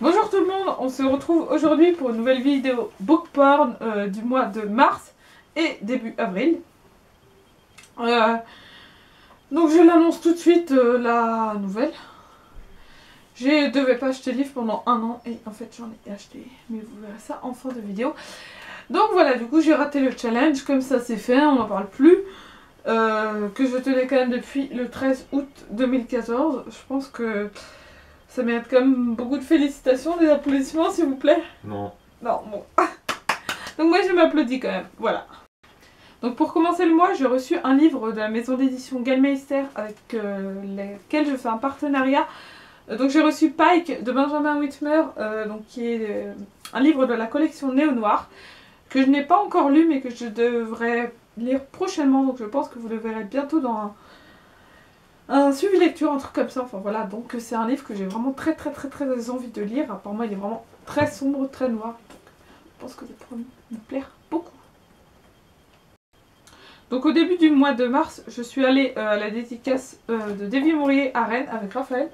Bonjour tout le monde, on se retrouve aujourd'hui pour une nouvelle vidéo book porn du mois de mars et début avril. Donc je l'annonce tout de suite la nouvelle. Je devais pas acheter de livre pendant un an et en fait j'en ai acheté, mais vous verrez ça en fin de vidéo. Donc voilà, du coup j'ai raté le challenge, comme ça c'est fait, on n'en parle plus. Que je tenais quand même depuis le 13 août 2014, je pense que ça mérite quand même beaucoup de félicitations, des applaudissements s'il vous plaît. Non. Non, bon. Donc moi je m'applaudis quand même, voilà. Donc pour commencer le mois, j'ai reçu un livre de la maison d'édition Gallmeister avec laquelle je fais un partenariat. Donc j'ai reçu Pike de Benjamin Whitmer, donc qui est un livre de la collection Néo Noir, que je n'ai pas encore lu mais que je devrais lire prochainement. Donc je pense que vous le verrez bientôt dans un suivi lecture, un truc comme ça. Enfin voilà, donc c'est un livre que j'ai vraiment très envie de lire. Apparemment il est vraiment très sombre, très noir. Je pense que ça pourrait me plaire beaucoup. Donc au début du mois de mars, je suis allée à la dédicace de Davy Mourier à Rennes avec Raphaël.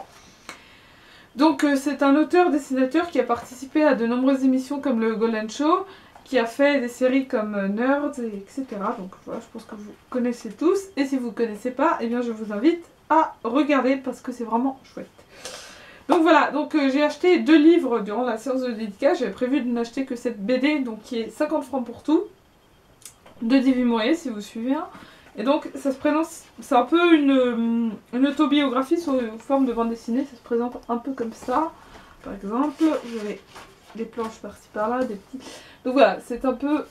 Donc c'est un auteur-dessinateur qui a participé à de nombreuses émissions comme le Golden Show, qui a fait des séries comme Nerds, etc. Donc voilà, je pense que vous connaissez tous. Et si vous ne connaissez pas, eh bien je vous invite à regarder parce que c'est vraiment chouette. Donc voilà, donc j'ai acheté 2 livres durant la séance de dédicace. J'avais prévu de n'acheter que cette BD, donc qui est 50 francs pour tout, de Davy Mourier si vous suivez. Et donc ça se présente, c'est un peu une autobiographie sous forme de bande dessinée. Ça se présente un peu comme ça. Par exemple, vous avez des planches par-ci par-là, des petits... Donc voilà, c'est un peu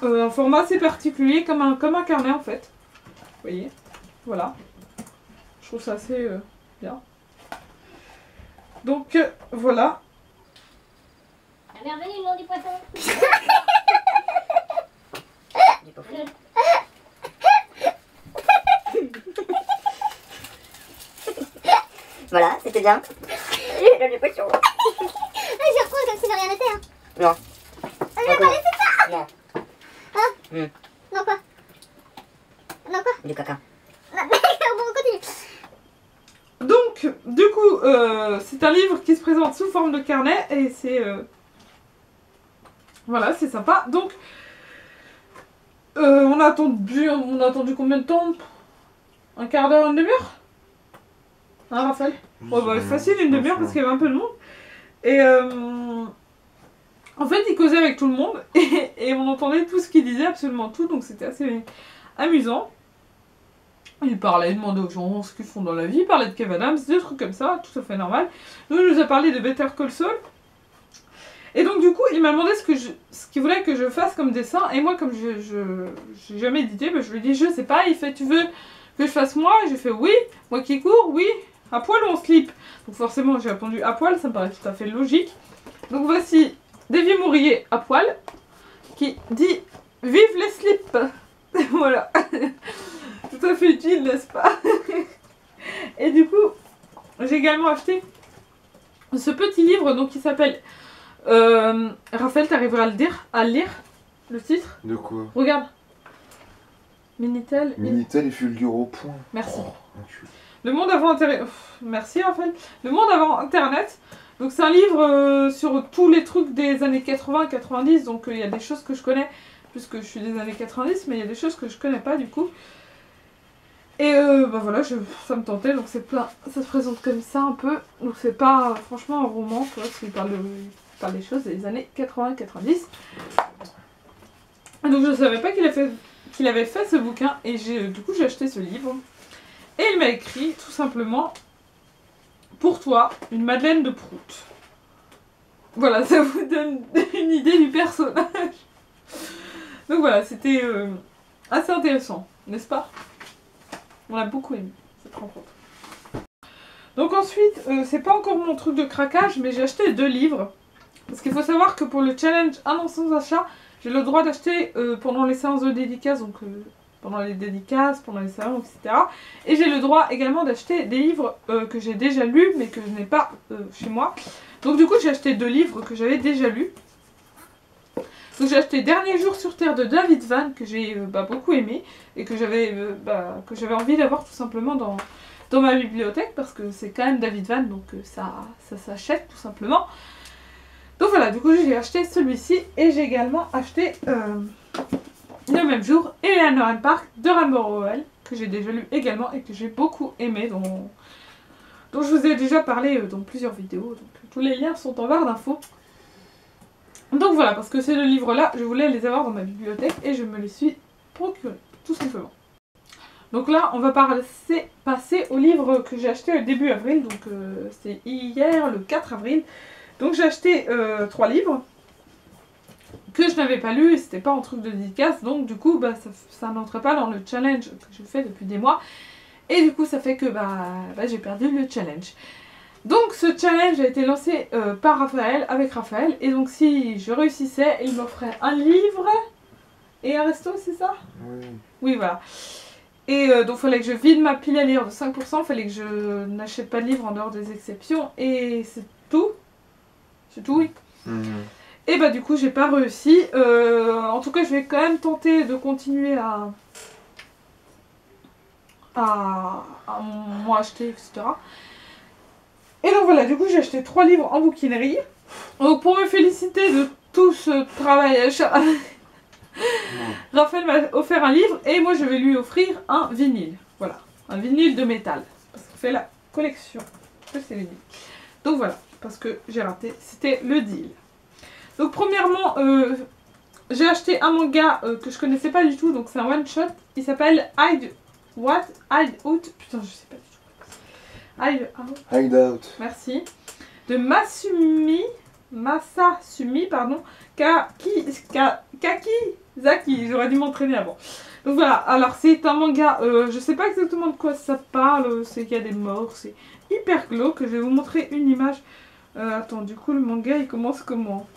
un format assez particulier, comme un carnet en fait. Vous voyez, voilà. Je trouve ça assez bien. Donc voilà. Bienvenue le nom du poisson. Voilà, c'était bien. Le poisson. Je reprends comme si de rien n'était. Hein. Non. On lui a parlé, c'est ça. Non. Hein Hmm. Non quoi. Non quoi. Du caca. Non, bon, on continue. Donc, du coup, c'est un livre qui se présente sous forme de carnet et c'est... Voilà, c'est sympa. Donc, on a attendu combien de temps? Un quart d'heure, une demi-heure? Hein, Raphaël? Bon, bah, facile, une demi-heure parce qu'il y avait un peu de monde. Et en fait, il causait avec tout le monde et on entendait tout ce qu'il disait, absolument tout, donc c'était assez amusant. Il parlait, il demandait aux gens ce qu'ils font dans la vie, il parlait de Kev Adams, des trucs comme ça, tout à fait normal. Nous, il nous a parlé de Better Call Saul. Et donc du coup, il m'a demandé ce qu'il voulait que je fasse comme dessin. Et moi, comme je n'ai jamais édité, bah, je lui ai dit, je sais pas, il fait, tu veux que je fasse moi? Et j'ai fait, oui, moi qui cours, oui, à poil ou en slip? Donc forcément, j'ai répondu à poil, ça me paraît tout à fait logique. Donc voici Davy Mourier à poil, qui dit, vive les slips. Voilà. Tout à fait utile, n'est-ce pas? Et du coup, j'ai également acheté ce petit livre donc, qui s'appelle... Raphaël, t'arriveras à le lire le titre? De quoi? Regarde. Minitel. Minitel et Fulguro, point. Merci. Oh, Le monde avant Internet. Merci Raphaël. Le monde avant Internet. Donc c'est un livre sur tous les trucs des années 80-90. Donc il y a des choses que je connais, puisque je suis des années 90, mais il y a des choses que je connais pas du coup. Et bah voilà, ça me tentait, donc c'est plein, ça se présente comme ça un peu, donc c'est pas franchement un roman, tu vois, parce qu'il parle des choses des années 80-90. Donc je savais pas qu'il avait fait ce bouquin, et du coup j'ai acheté ce livre. Et il m'a écrit tout simplement, pour toi, une Madeleine de Proust. Voilà, ça vous donne une idée du personnage. Donc voilà, c'était assez intéressant, n'est-ce pas? On a beaucoup aimé cette rencontre. Donc ensuite, c'est pas encore mon truc de craquage, mais j'ai acheté 2 livres. Parce qu'il faut savoir que pour le challenge 1 an sans achat, j'ai le droit d'acheter pendant les séances de dédicace, donc pendant les dédicaces, pendant les salons, etc. Et j'ai le droit également d'acheter des livres que j'ai déjà lus, mais que je n'ai pas chez moi. Donc du coup, j'ai acheté 2 livres que j'avais déjà lus. Donc j'ai acheté Dernier jour sur Terre de David Vann, que j'ai beaucoup aimé, et que j'avais envie d'avoir tout simplement dans ma bibliothèque, parce que c'est quand même David Vann, donc ça s'achète tout simplement. Donc voilà, du coup j'ai acheté celui-ci et j'ai également acheté le même jour Eleanor and Park de Rainbow Rowell, que j'ai déjà lu également et que j'ai beaucoup aimé, dont je vous ai déjà parlé dans plusieurs vidéos. Donc tous les liens sont en barre d'infos. Donc voilà, parce que ces deux livres-là, je voulais les avoir dans ma bibliothèque et je me les suis procurés, tout simplement. Donc là, on va passer au livre que j'ai acheté au début avril, donc c'est hier, le 4 avril. Donc j'ai acheté 3 livres que je n'avais pas lus et c'était pas en truc de dédicace, donc du coup bah, ça n'entrait pas dans le challenge que je fais depuis des mois. Et du coup ça fait que j'ai perdu le challenge. Donc ce challenge a été lancé par Raphaël, avec Raphaël, et donc si je réussissais, il m'offrait un livre et un resto, c'est ça? Oui. Oui, voilà. Et donc il fallait que je vide ma pile à lire de 5%, il fallait que je n'achète pas de livres en dehors des exceptions, et c'est tout. C'est tout, oui. Et bah du coup j'ai pas réussi. En tout cas je vais quand même tenter de continuer à m'en acheter, etc. Et donc voilà, du coup j'ai acheté 3 livres en bouquinerie. Donc pour me féliciter de tout ce travail acharné, Raphaël m'a offert un livre et moi je vais lui offrir un vinyle. Voilà, un vinyle de métal. Parce qu'il fait la collection de ces vinyles. Donc voilà, parce que j'ai raté, c'était le deal. Donc premièrement, j'ai acheté un manga que je connaissais pas du tout, donc c'est un one shot. Il s'appelle Hide Out. Putain, je sais pas du tout. Hide Out. Merci. De Masasumi, pardon. Kakizaki. J'aurais dû m'entraîner avant. Donc voilà, alors c'est un manga, je sais pas exactement de quoi ça parle, c'est qu'il y a des morts, c'est hyper glauque. Je vais vous montrer une image. Attends, du coup le manga il commence comment?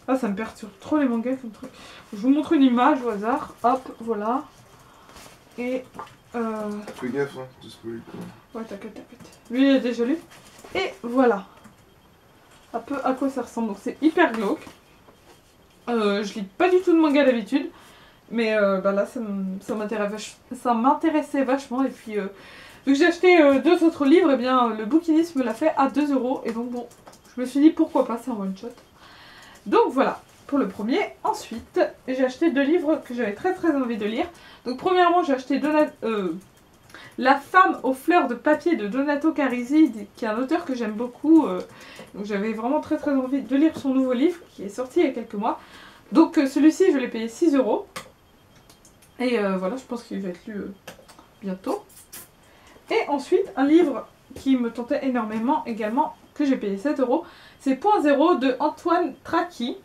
Ah, ça me perturbe trop les mangas comme truc. Je vous montre une image au hasard. Hop, voilà. Et Fais gaffe, hein, de spoiler. ouais, t'inquiète. Lui il a déjà lu. Et voilà. Un peu à quoi ça ressemble. Donc c'est hyper glauque. Je lis pas du tout de manga d'habitude. Mais là ça m'intéressait vachement. Et puis vu que j'ai acheté 2 autres livres, et bien le bouquiniste me l'a fait à 2 €. Et donc bon, je me suis dit pourquoi pas, c'est un one shot. Donc voilà pour le premier. Ensuite j'ai acheté 2 livres que j'avais très envie de lire. Donc premièrement j'ai acheté La femme aux fleurs de papier de Donato Carisi, qui est un auteur que j'aime beaucoup. Donc j'avais vraiment très envie de lire son nouveau livre qui est sorti il y a quelques mois. Donc celui-ci je l'ai payé 6 €. Et voilà, je pense qu'il va être lu bientôt. Et ensuite un livre qui me tentait énormément également, que j'ai payé 7 €. C'est Point Zéro de Antoine Traki,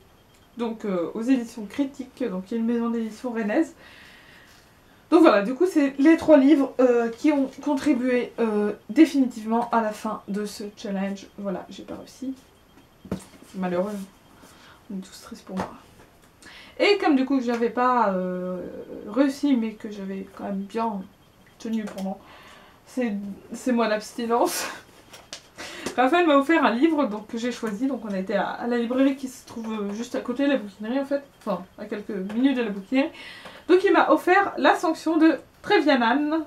donc aux éditions Critiques, donc il y a une maison d'édition rennaise. Donc voilà, du coup c'est les 3 livres qui ont contribué définitivement à la fin de ce challenge. Voilà, j'ai pas réussi. C'est malheureux. On est tous tristes pour moi. Et comme du coup j'avais pas réussi, mais que j'avais quand même bien tenu pendant ces mois d'abstinence, Raphaël m'a offert un livre donc, que j'ai choisi. Donc on a été à la librairie qui se trouve juste à côté de la bouquinerie en fait. Enfin, à quelques minutes de la bouquinerie. Donc il m'a offert La Sanction de Trevianan.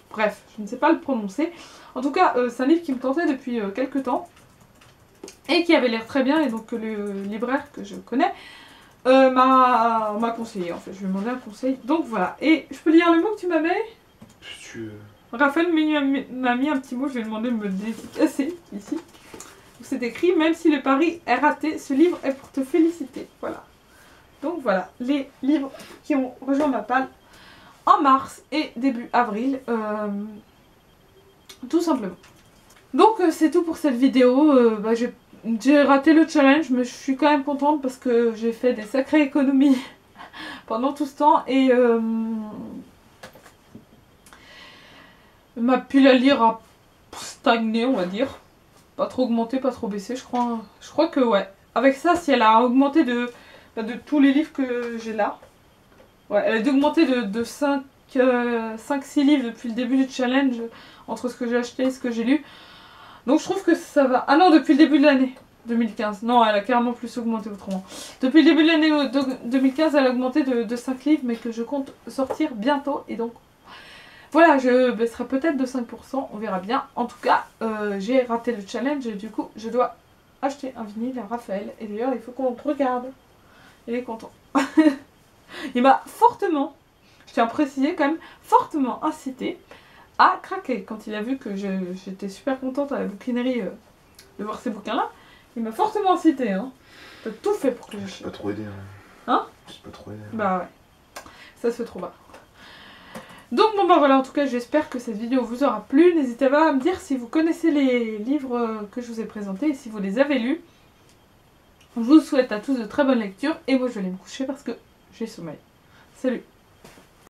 Bref, je ne sais pas le prononcer. En tout cas, c'est un livre qui me tentait depuis quelques temps. Et qui avait l'air très bien. Et donc le libraire que je connais m'a conseillé en fait. Je lui ai demandé un conseil. Donc voilà. Et je peux lire le mot que tu m'as mis? Si tu veux. Raphaël m'a mis un petit mot, je vais lui demander de me le dédicacer ici. C'est écrit: même si le pari est raté, ce livre est pour te féliciter. Voilà. Donc voilà, les livres qui ont rejoint ma palle en mars et début avril. Tout simplement. Donc c'est tout pour cette vidéo. J'ai raté le challenge, mais je suis quand même contente parce que j'ai fait des sacrées économies pendant tout ce temps. Et ma pile à lire a stagné, on va dire. Pas trop augmenté, pas trop baissé, je crois. Je crois que ouais. Avec ça, si elle a augmenté de tous les livres que j'ai là. Ouais, elle a dû augmenter de 5-6 livres depuis le début du challenge, entre ce que j'ai acheté et ce que j'ai lu. Donc je trouve que ça va. Ah non, depuis le début de l'année 2015. Non, elle a carrément plus augmenté autrement. Depuis le début de l'année 2015, elle a augmenté de 5 livres, mais que je compte sortir bientôt. Et donc, Voilà, je baisserai peut-être de 5%, on verra bien. En tout cas, j'ai raté le challenge et du coup, je dois acheter un vinyle à Raphaël. Et d'ailleurs, il faut qu'on te regarde. Il est content. Il m'a fortement, je tiens à préciser quand même, fortement incité à craquer. Quand il a vu que j'étais super contente à la bouquinerie de voir ces bouquins-là, il m'a fortement incité. Hein. T'as tout fait pour que J'ai pas trop aidé. Hein? J'ai pas trop aidé. Bah ouais, ça se fait trop bas. Donc bon bah voilà, en tout cas j'espère que cette vidéo vous aura plu. N'hésitez pas à me dire si vous connaissez les livres que je vous ai présentés et si vous les avez lus. Je vous souhaite à tous de très bonnes lectures et moi je vais aller me coucher parce que j'ai sommeil. Salut!